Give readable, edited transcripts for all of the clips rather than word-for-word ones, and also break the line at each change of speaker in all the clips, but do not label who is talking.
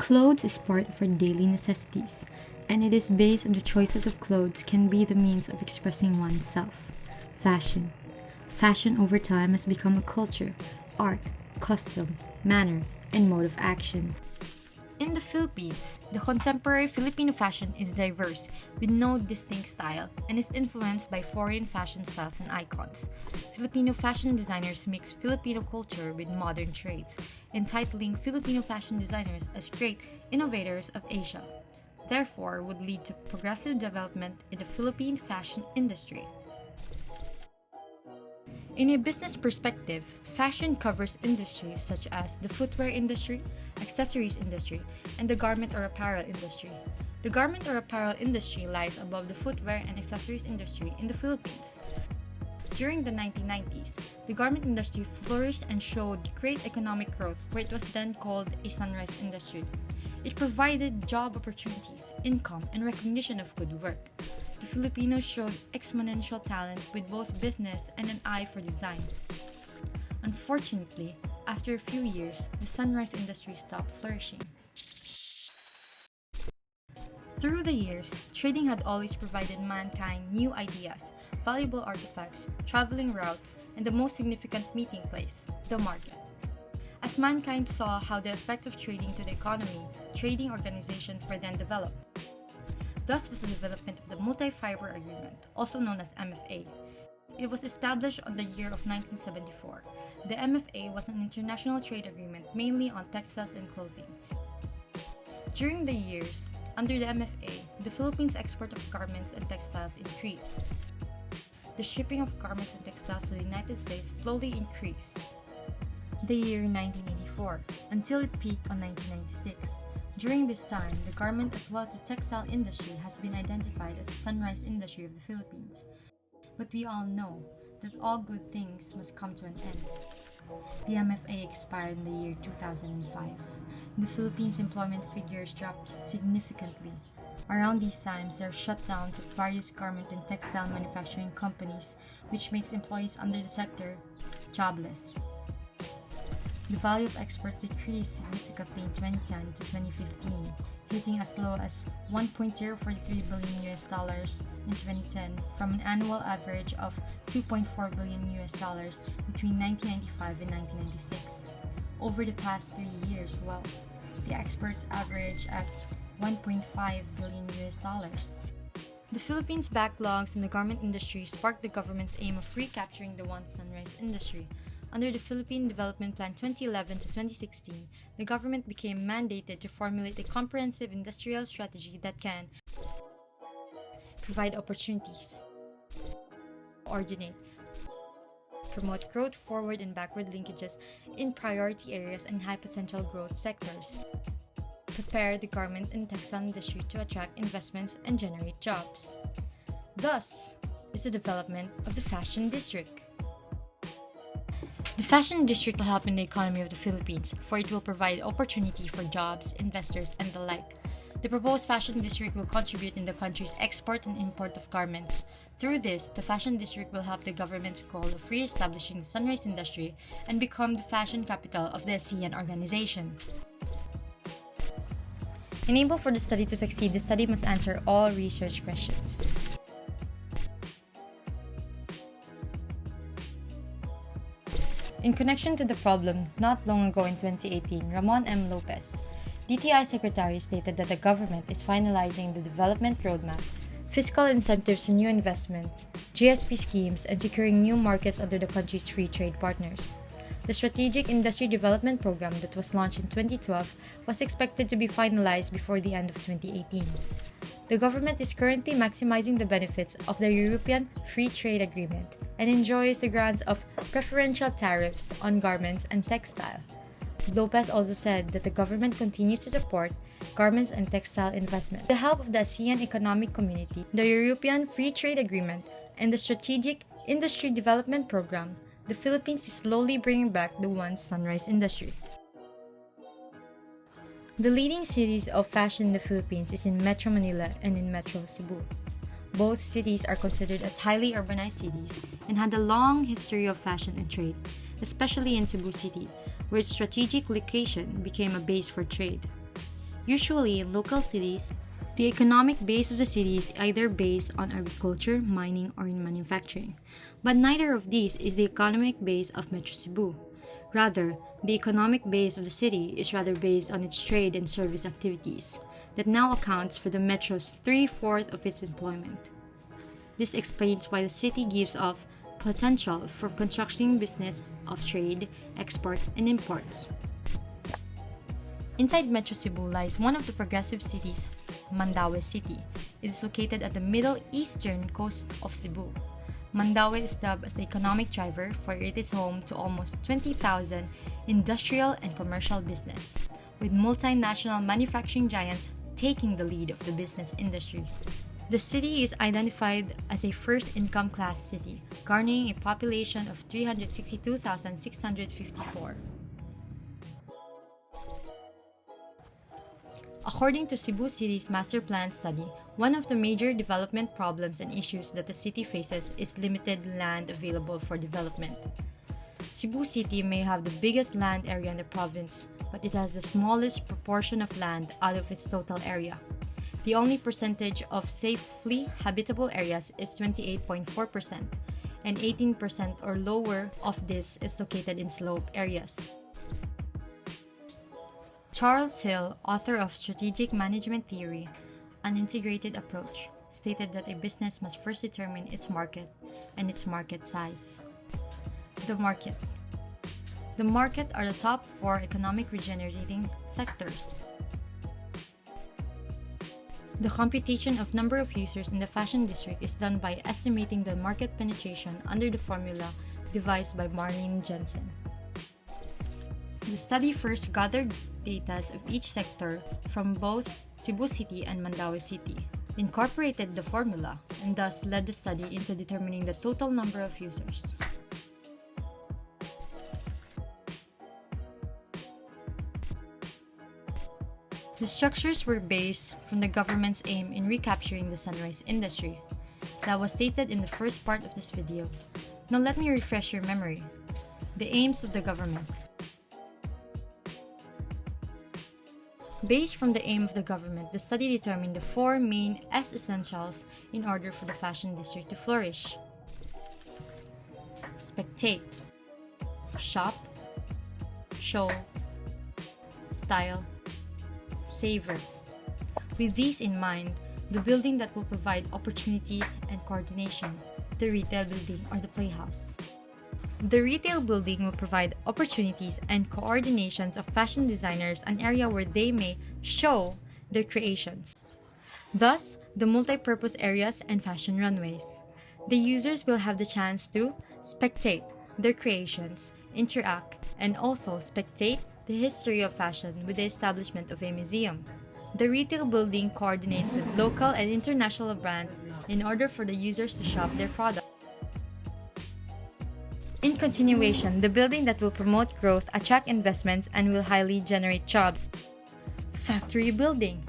Clothes is part of our daily necessities, and it is based on the choices of clothes can be the means of expressing oneself. Fashion. Fashion over time has become a culture, art, custom, manner, and mode of action. In the Philippines, the contemporary Filipino fashion is diverse, with no distinct style, and is influenced by foreign fashion styles and icons. Filipino fashion designers mix Filipino culture with modern trades, entitling Filipino fashion designers as great innovators of Asia. Therefore, would lead to progressive development in the Philippine fashion industry. In a business perspective, fashion covers industries such as the footwear industry, accessories industry, and the garment or apparel industry. The garment or apparel industry lies above the footwear and accessories industry in the Philippines. During the 1990s, the garment industry flourished and showed great economic growth where it was then called a sunrise industry. It provided job opportunities, income, and recognition of good work. The Filipinos showed exponential talent with both business and an eye for design. Unfortunately, after a few years, the sunrise industry stopped flourishing. Through the years, trading had always provided mankind new ideas, valuable artifacts, traveling routes, and the most significant meeting place, the market. As mankind saw how the effects of trading to the economy, trading organizations were then developed. Thus was the development of the Multi-Fiber Agreement, also known as MFA. It was established on the year of 1974. The MFA was an international trade agreement mainly on textiles and clothing. During the years under the MFA, the Philippines' export of garments and textiles increased. The shipping of garments and textiles to the United States slowly increased. The year 1984, until it peaked on 1996. During this time, the garment as well as the textile industry has been identified as the sunrise industry of the Philippines. But we all know that all good things must come to an end. The MFA expired in the year 2005. The Philippines' employment figures dropped significantly. Around these times, there are shutdowns of various garment and textile manufacturing companies, which makes employees under the sector jobless. The value of exports decreased significantly in 2010 to 2015, hitting as low as $1.043 billion in 2010 from an annual average of $2.4 billion between 1995 and 1996. Over the past 3 years, the exports average at $1.5 billion. The Philippines' backlogs in the garment industry sparked the government's aim of recapturing the once sunrise industry. Under the Philippine Development Plan 2011 to 2016, the government became mandated to formulate a comprehensive industrial strategy that can provide opportunities, coordinate, promote growth forward and backward linkages in priority areas and high potential growth sectors, prepare the garment and textile industry to attract investments and generate jobs. Thus is the development of the fashion district. The fashion district will help in the economy of the Philippines, for it will provide opportunity for jobs, investors, and the like. The proposed fashion district will contribute in the country's export and import of garments. Through this, the fashion district will help the government's goal of re-establishing the sunrise industry and become the fashion capital of the ASEAN organization. Enable for the study to succeed, the study must answer all research questions. In connection to the problem, not long ago in 2018, Ramon M. Lopez, DTI Secretary, stated that the government is finalizing the development roadmap, fiscal incentives to new investments, GSP schemes, and securing new markets under the country's free trade partners. The Strategic Industry Development Program that was launched in 2012 was expected to be finalized before the end of 2018. The government is currently maximizing the benefits of the European Free Trade Agreement and enjoys the grants of preferential tariffs on garments and textile. Lopez also said that the government continues to support garments and textile investment. With the help of the ASEAN Economic Community, the European Free Trade Agreement, and the Strategic Industry Development Program, the Philippines is slowly bringing back the once sunrise industry. The leading cities of fashion in the Philippines is in Metro Manila and in Metro Cebu. Both cities are considered as highly urbanized cities and had a long history of fashion and trade, especially in Cebu City, where its strategic location became a base for trade. Usually, in local cities, the economic base of the city is either based on agriculture, mining, or in manufacturing. But neither of these is the economic base of Metro Cebu. Rather, the economic base of the city is rather based on its trade and service activities, that now accounts for the Metro's three-fourths of its employment. This explains why the city gives off potential for constructing business of trade, export, and imports. Inside Metro Cebu lies one of the progressive cities, Mandaue City. It is located at the middle eastern coast of Cebu. Mandaue is dubbed as the economic driver, for it is home to almost 20,000 industrial and commercial business, with multinational manufacturing giants taking the lead of the business industry. The city is identified as a first income class city, garnering a population of 362,654. According to Cebu City's master plan study, one of the major development problems and issues that the city faces is limited land available for development. Cebu City may have the biggest land area in the province, but it has the smallest proportion of land out of its total area. The only percentage of safely habitable areas is 28.4%, and 18% or lower of this is located in slope areas. Charles Hill, author of Strategic Management Theory, An Integrated Approach, stated that a business must first determine its market and its market size. The market. The market are the top 4 economic regenerating sectors. The computation of number of users in the fashion district is done by estimating the market penetration under the formula devised by Marlene Jensen. The study first gathered data of each sector from both Cebu City and Mandaue City, incorporated the formula, and thus led the study into determining the total number of users. The structures were based from the government's aim in recapturing the sunrise industry. That was stated in the first part of this video. Now let me refresh your memory. The aims of the government. Based from the aim of the government, the study determined the 4 main essentials in order for the fashion district to flourish. Spectate, shop, show, style, savor. With these in mind, the building that will provide opportunities and coordination, the retail building or the playhouse. The retail building will provide opportunities and coordinations of fashion designers, an area where they may show their creations. Thus, the multi-purpose areas and fashion runways. The users will have the chance to spectate their creations, interact, and also spectate the history of fashion with the establishment of a museum. The retail building coordinates with local and international brands in order for the users to shop their products. In continuation, the building that will promote growth, attract investments, and will highly generate jobs. Factory building.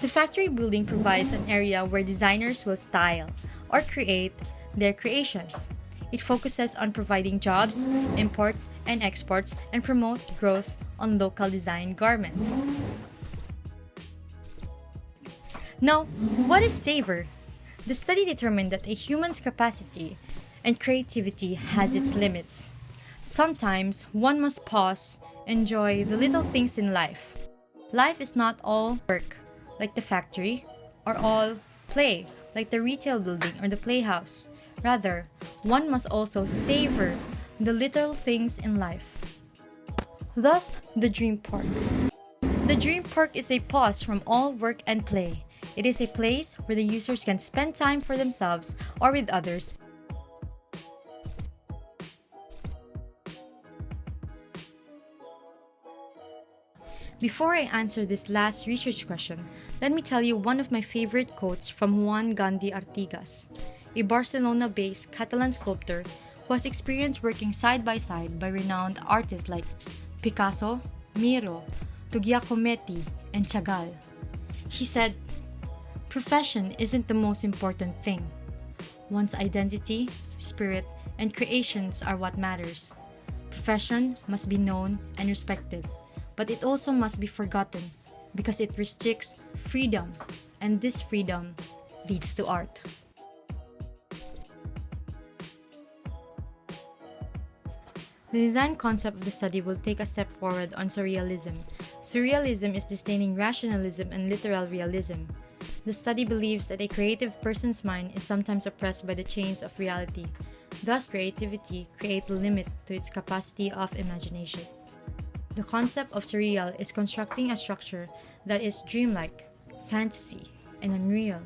The factory building provides an area where designers will style or create their creations. It focuses on providing jobs, imports, and exports, and promote growth on local design garments. Now, what is savor? The study determined that a human's capacity and creativity has its limits. Sometimes one must pause, enjoy the little things in life. Life is not all work, like the factory, or all play, like the retail building or the playhouse. Rather, one must also savor the little things in life. Thus, the Dream Park. The Dream Park is a pause from all work and play. It is a place where the users can spend time for themselves or with others. Before I answer this last research question, let me tell you one of my favorite quotes from Juan Gandhi Artigas, a Barcelona-based Catalan sculptor who has experienced working side by side by renowned artists like Picasso, Miro, Giacometti, and Chagall. He said, "Profession isn't the most important thing. One's identity, spirit, and creations are what matters. Profession must be known and respected, but it also must be forgotten, because it restricts freedom, and this freedom leads to art. The design concept of the study will take a step forward on surrealism. Surrealism is disdaining rationalism and literal realism. The study believes that a creative person's mind is sometimes oppressed by the chains of reality. Thus, creativity creates a limit to its capacity of imagination. The concept of surreal is constructing a structure that is dreamlike, fantasy, and unreal.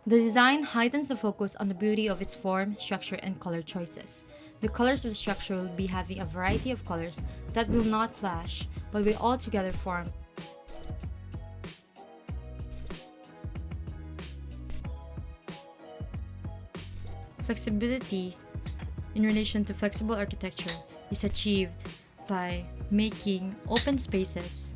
The design heightens the focus on the beauty of its form, structure, and color choices. The colors of the structure will be having a variety of colors that will not clash, but will all together form. Flexibility in relation to flexible architecture is achieved by making open spaces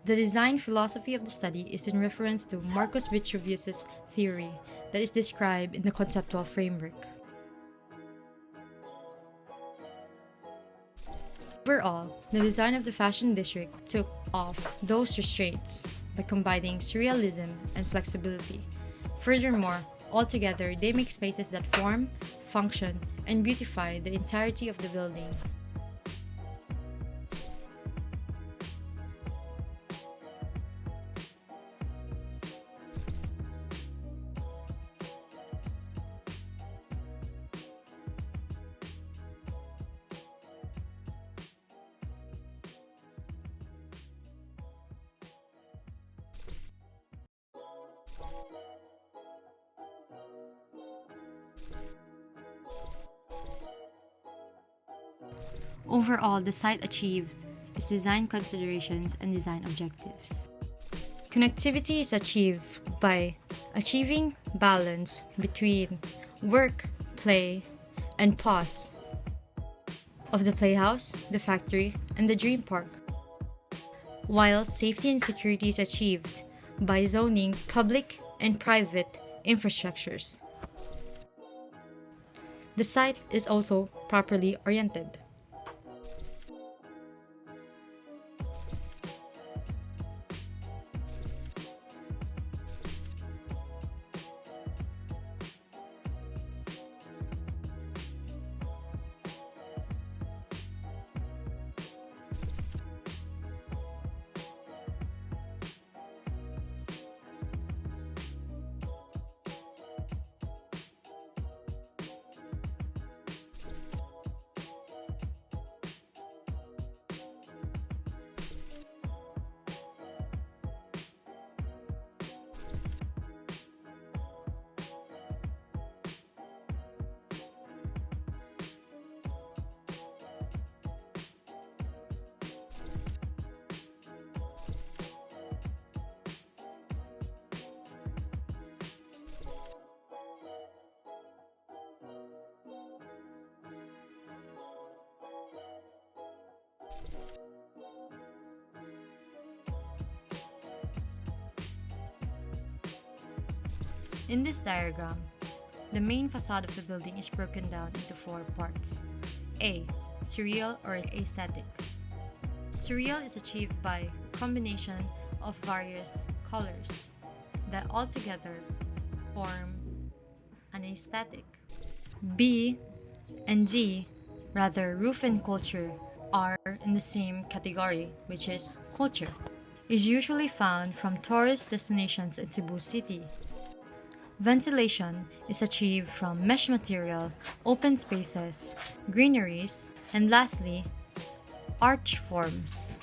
The design philosophy of the study is in reference to Marcus Vitruvius's theory that is described in the conceptual framework. Overall, the design of the fashion district took off those restraints by combining surrealism and flexibility. Furthermore, altogether, they make spaces that form, function, and beautify the entirety of the building. Overall, the site achieved its design considerations and design objectives. Connectivity is achieved by achieving balance between work, play, and pause of the playhouse, the factory, and the dream park. While safety and security is achieved by zoning public and private infrastructures. The site is also properly oriented. In this diagram, the main facade of the building is broken down into 4 parts. A. Surreal or aesthetic. Surreal is achieved by combination of various colors that altogether form an aesthetic. B and D, rather roof and culture, are in the same category, which is culture. Is usually found from tourist destinations in Cebu City. Ventilation is achieved from mesh material, open spaces, greeneries, and lastly, arch forms.